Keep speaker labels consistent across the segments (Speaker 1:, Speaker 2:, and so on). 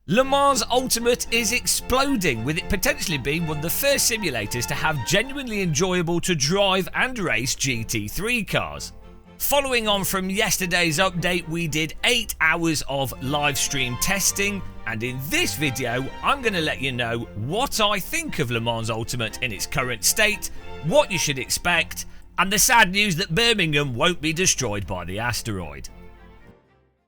Speaker 1: Le Mans Ultimate is exploding, with it potentially being one of the first simulators to have genuinely enjoyable to drive and race GT3 cars. Following on from yesterday's update, we did 8 hours of live stream testing, and in this video I'm going to let you know what I think of Le Mans Ultimate in its current state, what you should expect, and the sad news that Birmingham won't be destroyed by the asteroid.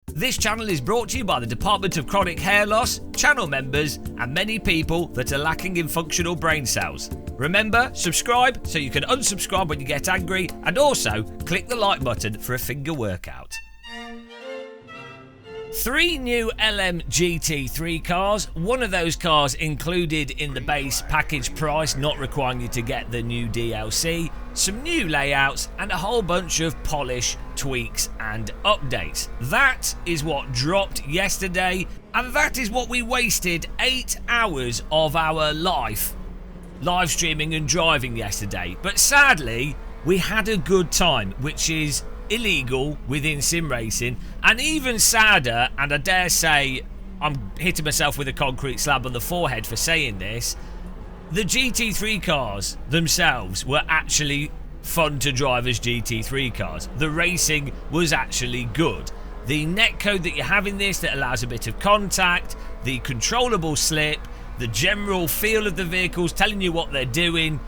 Speaker 1: This channel is brought to you by the Department of Chronic Hair Loss, channel members, and many people that are lacking in functional brain cells. Remember, subscribe so you can unsubscribe when you get angry, and also click the like button for a finger workout. 3 new LM GT3 cars, one of those cars included in the base package price, not requiring you to get the new DLC, some new layouts, and a whole bunch of polish, tweaks and updates. That is what dropped yesterday, and that is what we wasted 8 hours of our live streaming and driving yesterday. But sadly, we had a good time, which is illegal within sim racing, and even sadder, and I dare say I'm hitting myself with a concrete slab on the forehead for saying this, the GT3 cars themselves were actually fun to drive as GT3 cars. The racing was actually good. The netcode that you have in this that allows a bit of contact, the controllable slip, the general feel of the vehicles telling you what they're doing,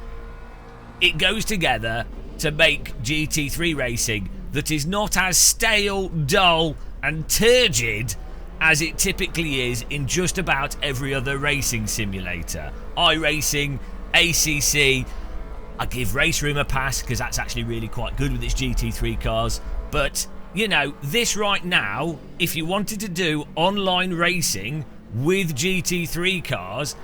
Speaker 1: it goes together to make GT3 racing that is not as stale, dull and turgid as it typically is in just about every other racing simulator. iRacing, ACC, I give Race Room a pass because that's actually really quite good with its GT3 cars, but you know, this right now, if you wanted to do online racing with GT3 cars,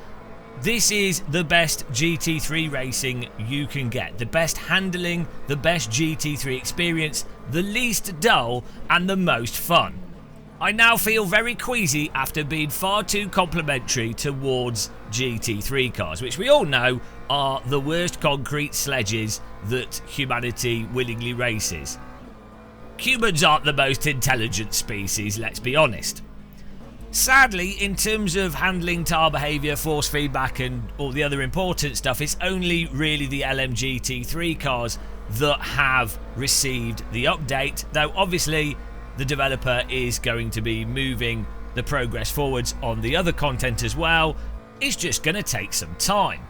Speaker 1: this is the best GT3 racing you can get. The best handling, the best GT3 experience, the least dull and the most fun. I now feel very queasy after being far too complimentary towards GT3 cars, which we all know are the worst concrete sledges that humanity willingly races. Humans aren't the most intelligent species, let's be honest. Sadly, in terms of handling tire behaviour, force feedback and all the other important stuff, it's only really the LMGT3 cars that have received the update, though obviously the developer is going to be moving the progress forwards on the other content as well. It's just going to take some time.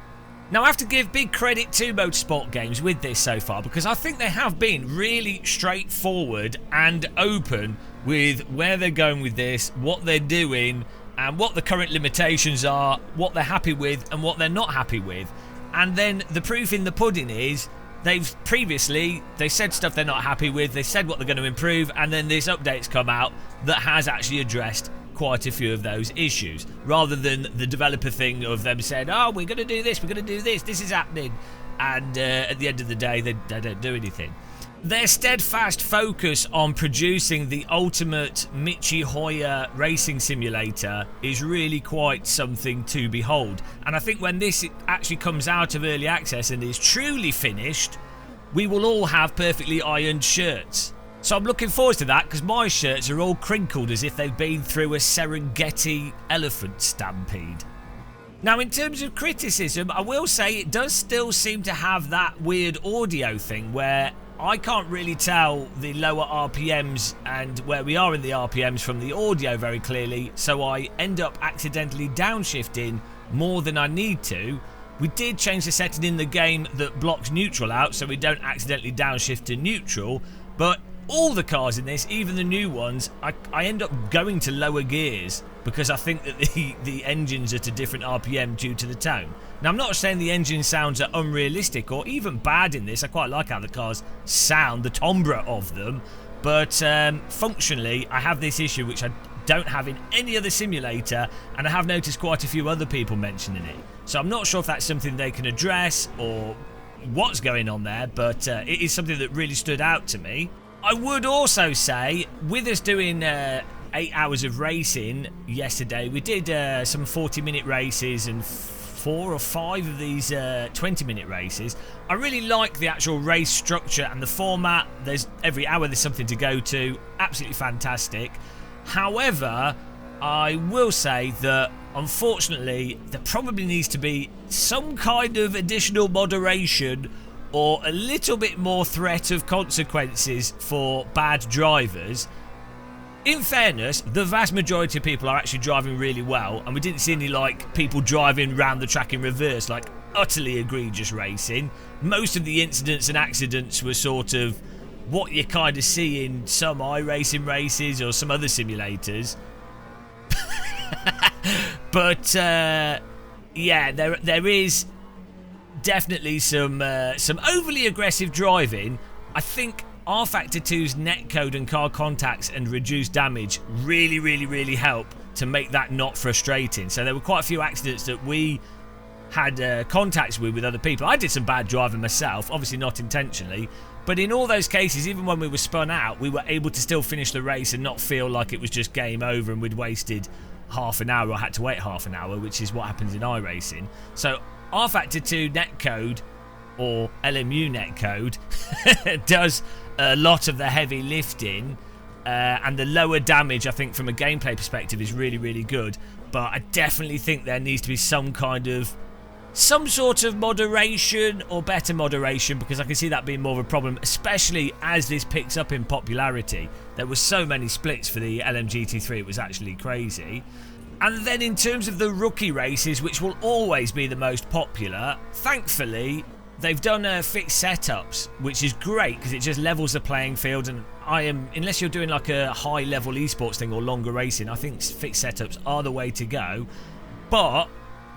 Speaker 1: Now I have to give big credit to Motorsport Games with this so far, because I think they have been really straightforward and open with where they're going with this, what they're doing, and what the current limitations are, what they're happy with and what they're not happy with. And then the proof in the pudding is they said stuff they're not happy with, they said what they're going to improve, and then this update's come out that has actually addressed quite a few of those issues, rather than the developer thing of them saying, oh, we're going to do this, this is happening, and at the end of the day they don't do anything. Their steadfast focus on producing the ultimate Michi Hoyer racing simulator is really quite something to behold, and I think when this actually comes out of early access and is truly finished, we will all have perfectly ironed shirts. So I'm looking forward to that, because my shirts are all crinkled as if they've been through a Serengeti elephant stampede. Now in terms of criticism, I will say it does still seem to have that weird audio thing where I can't really tell the lower RPMs and where we are in the RPMs from the audio very clearly, so I end up accidentally downshifting more than I need to. We did change the setting in the game that blocks neutral out so we don't accidentally downshift to neutral, but all the cars in this, even the new ones, I end up going to lower gears because I think that the engines are to different RPM due to the tone. Now I'm not saying the engine sounds are unrealistic or even bad in this. I quite like how the cars sound, the timbre of them, but functionally I have this issue which I don't have in any other simulator, and I have noticed quite a few other people mentioning it. So I'm not sure if that's something they can address or what's going on there, but it is something that really stood out to me. I would also say, with us doing 8 hours of racing yesterday, we did some 40-minute races and 4 or 5 of these 20-minute races. I really like the actual race structure and the format. Every hour there's something to go to. Absolutely fantastic. However, I will say that unfortunately there probably needs to be some kind of additional moderation or a little bit more threat of consequences for bad drivers. In fairness, the vast majority of people are actually driving really well, and we didn't see any like people driving round the track in reverse, like utterly egregious racing. Most of the incidents and accidents were sort of what you kind of see in some iRacing races or some other simulators. But yeah, there is definitely some overly aggressive driving. I think R-Factor 2's netcode and car contacts and reduced damage really help to make that not frustrating. So there were quite a few accidents that we had contacts with other people. I did some bad driving myself, obviously not intentionally, but in all those cases, even when we were spun out, we were able to still finish the race and not feel like it was just game over and we'd wasted half an hour or had to wait half an hour, which is what happens in iRacing. So R-Factor 2 netcode, or LMU netcode, does a lot of the heavy lifting, and the lower damage, I think, from a gameplay perspective is really good. But I definitely think there needs to be some sort of moderation or better moderation, because I can see that being more of a problem, especially as this picks up in popularity. There were so many splits for the LMGT3, it was actually crazy. And then in terms of the rookie races, which will always be the most popular, thankfully they've done fixed setups, which is great because it just levels the playing field. And unless you're doing like a high level esports thing or longer racing, I think fixed setups are the way to go. But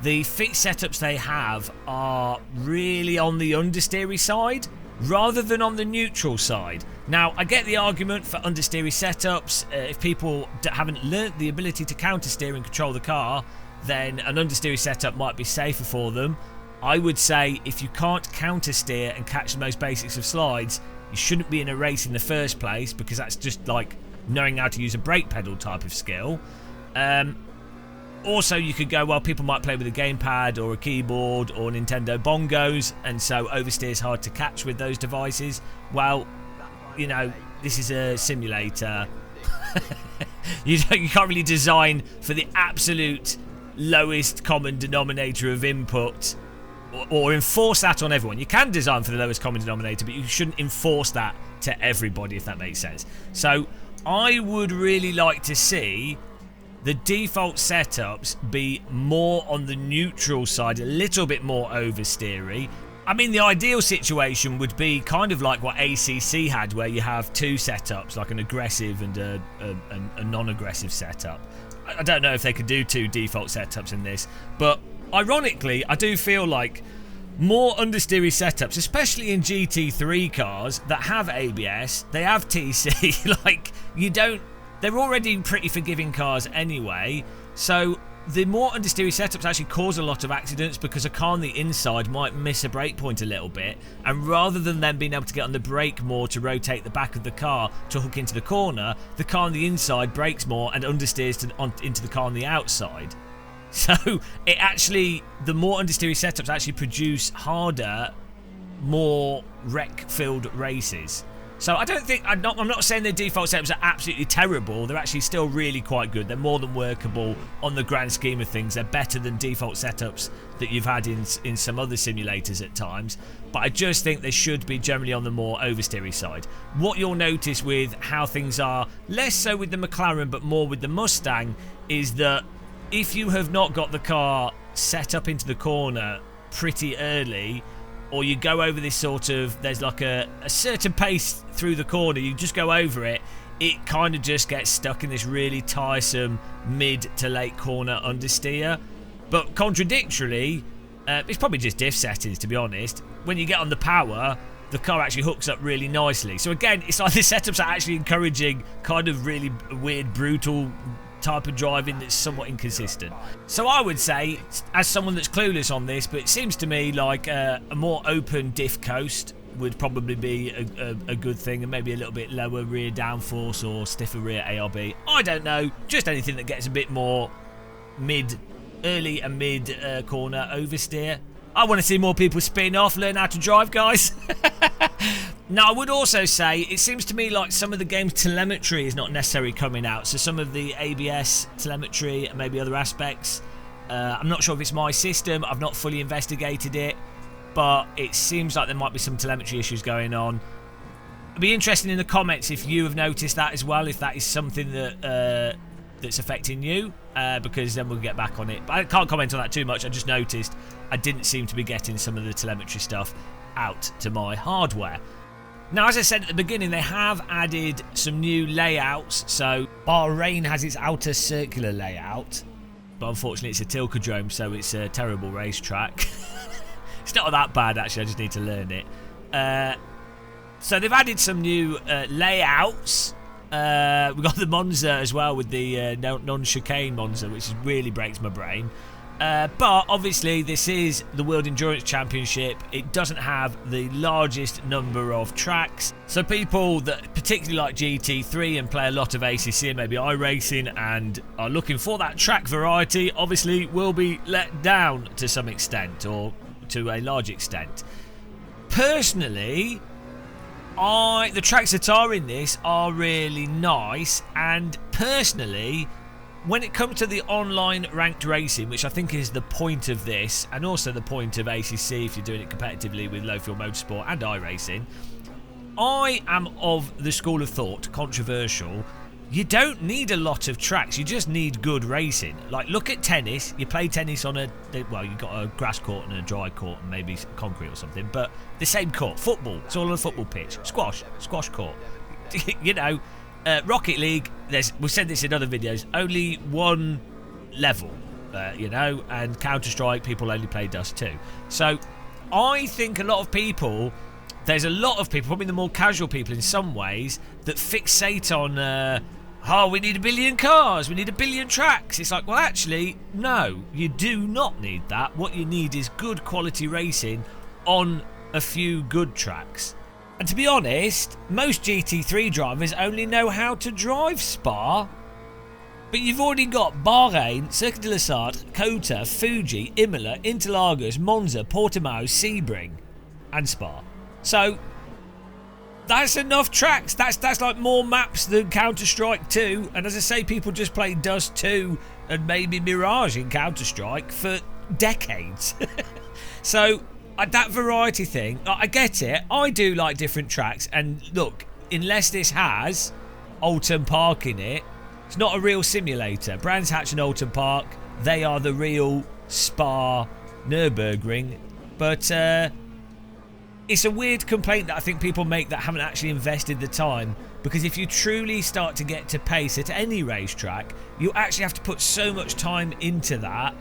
Speaker 1: the fixed setups they have are really on the understeery side rather than on the neutral side. Now, I get the argument for understeery setups. If people haven't learnt the ability to countersteer and control the car, then an understeery setup might be safer for them. I would say if you can't countersteer and catch the most basics of slides, you shouldn't be in a race in the first place, because that's just like knowing how to use a brake pedal type of skill. Also, you could go, well, people might play with a gamepad or a keyboard or Nintendo bongos, and so oversteer is hard to catch with those devices. Well, you know, this is a simulator. You can't really design for the absolute lowest common denominator of input, or enforce that on everyone. You can design for the lowest common denominator, but you shouldn't enforce that to everybody, if that makes sense. So I would really like to see the default setups be more on the neutral side, a little bit more oversteery. I mean, the ideal situation would be kind of like what ACC had, where you have two setups, like an aggressive and a non-aggressive setup. I don't know if they could do two default setups in this, but ironically, I do feel like more understeery setups, especially in GT3 cars that have ABS, they have TC, like, they're already pretty forgiving cars anyway, so the more understeery setups actually cause a lot of accidents, because a car on the inside might miss a brake point a little bit, and rather than them being able to get on the brake more to rotate the back of the car to hook into the corner, the car on the inside brakes more and understeers into the car on the outside. So it actually, the more understeery setups actually produce harder, more wreck-filled races. So I don't think, I'm not saying their default setups are absolutely terrible. They're actually still really quite good. They're more than workable on the grand scheme of things. They're better than default setups that you've had in some other simulators at times. But I just think they should be generally on the more oversteery side. What you'll notice with how things are, less so with the McLaren but more with the Mustang, is that if you have not got the car set up into the corner pretty early, or you go over this sort of, there's like a certain pace through the corner, you just go over it, it kind of just gets stuck in this really tiresome mid to late corner understeer. But contradictorily, it's probably just diff settings, to be honest. When you get on the power, the car actually hooks up really nicely. So again, it's like the setups are actually encouraging kind of really weird, brutal type of driving that's somewhat inconsistent. So I would say, as someone that's clueless on this, but it seems to me like a more open diff coast would probably be a good thing, and maybe a little bit lower rear downforce or stiffer rear ARB. I don't know, just anything that gets a bit more early and mid corner oversteer. I want to see more people spin off, learn how to drive, guys. Now, I would also say, it seems to me like some of the game's telemetry is not necessarily coming out. So some of the ABS telemetry and maybe other aspects, I'm not sure if it's my system. I've not fully investigated it, but it seems like there might be some telemetry issues going on. It'd be interesting in the comments if you have noticed that as well, if that is something that that's affecting you, because then we'll get back on it. But I can't comment on that too much. I just noticed I didn't seem to be getting some of the telemetry stuff out to my hardware. Now, as I said at the beginning, they have added some new layouts. So Bahrain has its outer circular layout, but unfortunately it's a Tilkodrome, so it's a terrible racetrack. It's not that bad, actually. I just need to learn it. So they've added some new layouts. We've got the Monza as well, with the non-chicane Monza, which really breaks my brain. But obviously this is the World Endurance Championship. It doesn't have the largest number of tracks, so people that particularly like GT3 and play a lot of ACC and maybe iRacing and are looking for that track variety obviously will be let down to some extent, or to a large extent. Personally, the tracks that are in this are really nice, and personally, when it comes to the online ranked racing, which I think is the point of this, and also the point of ACC if you're doing it competitively with low fuel motorsport and iRacing, I am of the school of thought, controversial, you don't need a lot of tracks, you just need good racing. Like, look at tennis. You play tennis on you've got a grass court and a dry court and maybe concrete or something, but the same court. Football, it's all on a football pitch. Squash court. You know, Rocket League, we've said this in other videos, only one level, you know, and Counter-Strike, people only play Dust 2. So I think there's a lot of people, probably the more casual people in some ways, that fixate on, we need 1 billion cars, we need 1 billion tracks. It's like, well, actually, no, you do not need that. What you need is good quality racing on a few good tracks. And to be honest, most GT3 drivers only know how to drive Spa. But you've already got Bahrain, Circuit de la Sarthe, Kota, Fuji, Imola, Interlagos, Monza, Portimao, Sebring and Spa. So that's enough tracks. That's like more maps than Counter-Strike 2. And as I say, people just play Dust 2 and maybe Mirage in Counter-Strike for decades. So that variety thing, I get it. I do like different tracks. And look, unless this has Oulton Park in it, it's not a real simulator. Brands Hatch and Oulton Park, they are the real Spa Nürburgring. But it's a weird complaint that I think people make that haven't actually invested the time. Because if you truly start to get to pace at any racetrack, you actually have to put so much time into that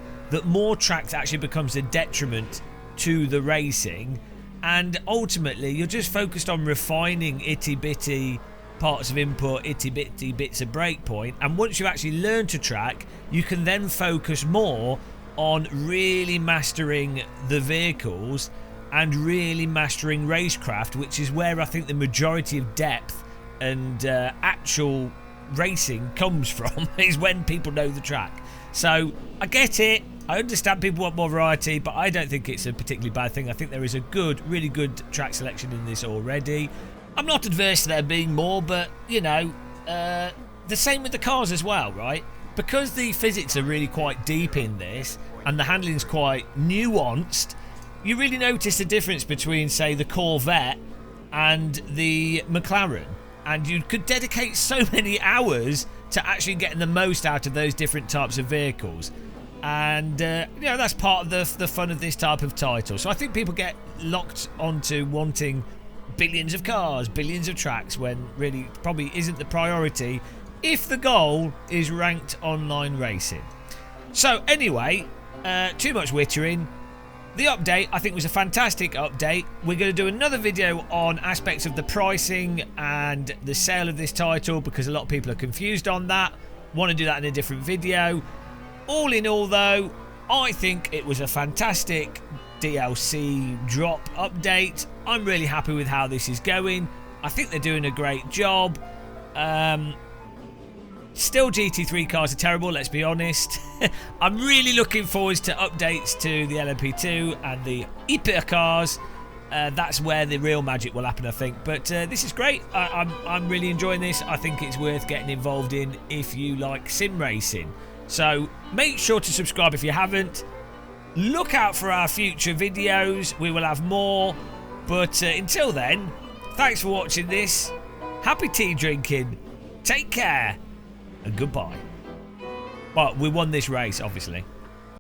Speaker 1: more tracks actually becomes a detriment to the racing, and ultimately you're just focused on refining itty-bitty parts of input, itty-bitty bits of breakpoint, and once you actually learn to track, you can then focus more on really mastering the vehicles and really mastering racecraft, which is where I think the majority of depth and actual racing comes from, is when people know the track. So I get it, I understand people want more variety, but I don't think it's a particularly bad thing. I think there is a really good track selection in this already. I'm not adverse to there being more, but, you know, the same with the cars as well, right? Because the physics are really quite deep in this, and the handling's quite nuanced, you really notice the difference between, say, the Corvette and the McLaren. And you could dedicate so many hours to actually getting the most out of those different types of vehicles. And, you know, that's part of the fun of this type of title. So I think people get locked onto wanting billions of cars, billions of tracks, when really probably isn't the priority if the goal is ranked online racing. So anyway, too much wittering. The update, I think, was a fantastic update. We're going to do another video on aspects of the pricing and the sale of this title, because a lot of people are confused on that. Want to do that in a different video. All in all, though, I think it was a fantastic DLC drop update. I'm really happy with how this is going. I think they're doing a great job. Still, GT3 cars are terrible, let's be honest. I'm really looking forward to updates to the LMP2 and the hypercars. that's where the real magic will happen, I think. But this is great. I'm really enjoying this. I think it's worth getting involved in if you like sim racing. So make sure to subscribe if you haven't. Look out for our future videos. We will have more. But until then, thanks for watching this. Happy tea drinking. Take care. And goodbye. Well, we won this race, obviously.